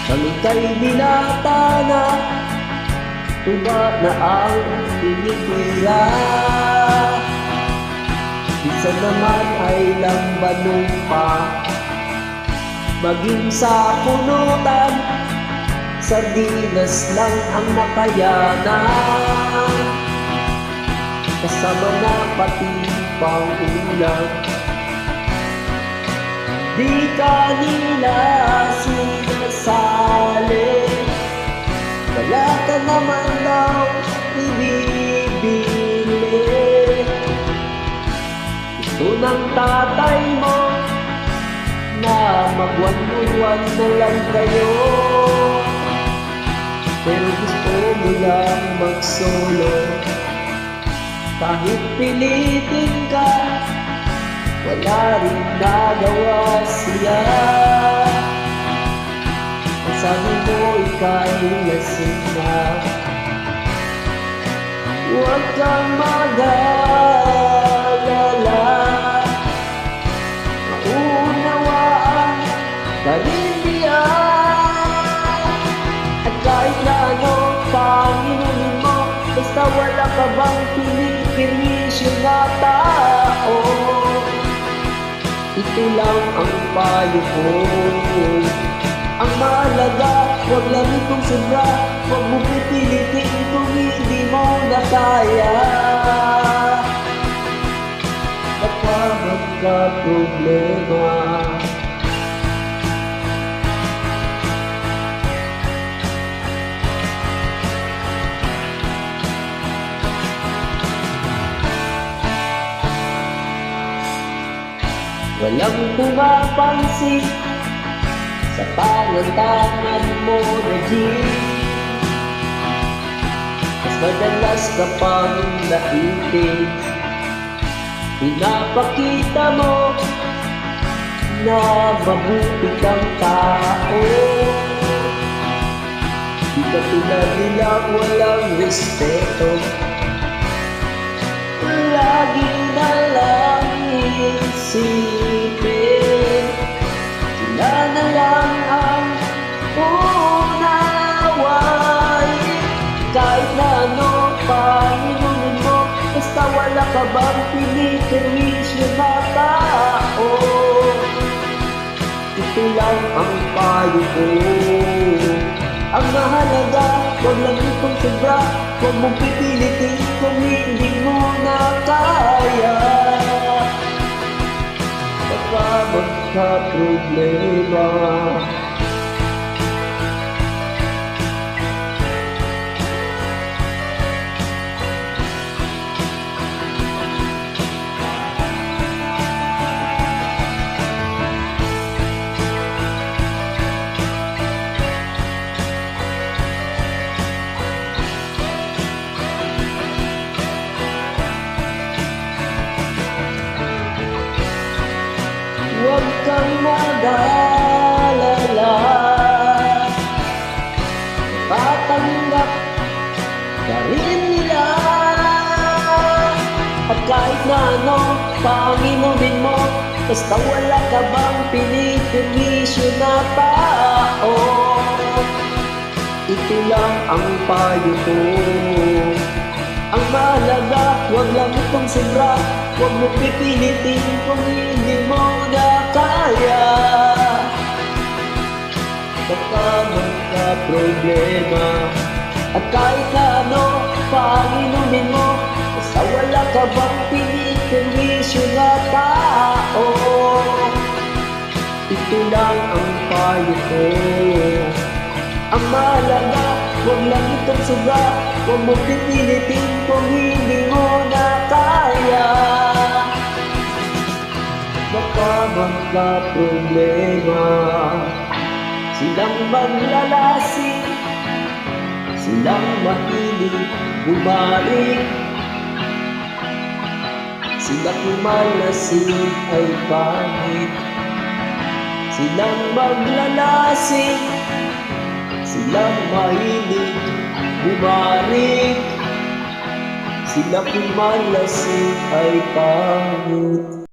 Kami kay binata na, tuba na ang tinitira. Isa naman ay lambanong pa, maging sa punutan, sardinas lang ang nakayanan. Kasama na pati pang ulam, di kanila sinasali. Wala ka naman daw ibibili. Gusto ng tatay mo na magwan-uwan na lang kayo, pero gusto mo lang mag-solo. Kahit pilitin ka, wala rin nagawa siya. Sabi mo ika'y lasing na, huwag kang mag-alala. Maunawaan ka rin niya. At kahit na ano pang inumin mo, basta wala ka bang pinipinisyo na tao, ito lang ang payo ko. Ang mahalaga, huwag lang itong sobra, huwag mo pipilitin kung hindi mo na kaya. Baka magka-problema. Walang pumapansin sa pangantangan mo na jeans. Mas madalas ka pang naitig, pinapakita mo na mabuti kang tao. Di ka tulad nilang walang respeto, lagi na lang isipin sila na lang ang unawain. Kahit na ano pa inumin mo, basta wala ka bang piniperwisyo na tao, ito lang ang payo ko. Ang mahalaga, huwag lang itong sobra, huwag mong pipilitin kung hindi mo na kaya. Baka magka-problema. Huwag kang mag-alala, tatanggap ka rin nila. At kahit na ano pang inumin mo, basta wala ka bang piniperwisyo na tao, ito lang ang payo ko. Ang mahalaga, huwag lang itong sobra, huwag mo pipilitin kung hindi mo na kaya. Baka magka-problema. At kahit na ano pang inumin mo, basta wala ka bang piniperwisyo na tao, ito lang ang payo ko. Ang mahalaga, huwag lang itong sobra, huwag mo pipilitin kung hindi mo na kaya. Baka magka-problema. Silang maglalasing, silang mahilig bumalik, sila kumalasing ay pangit. Silang maglalasing, silang mahilig bumalik, sila kumalasing ay pangit.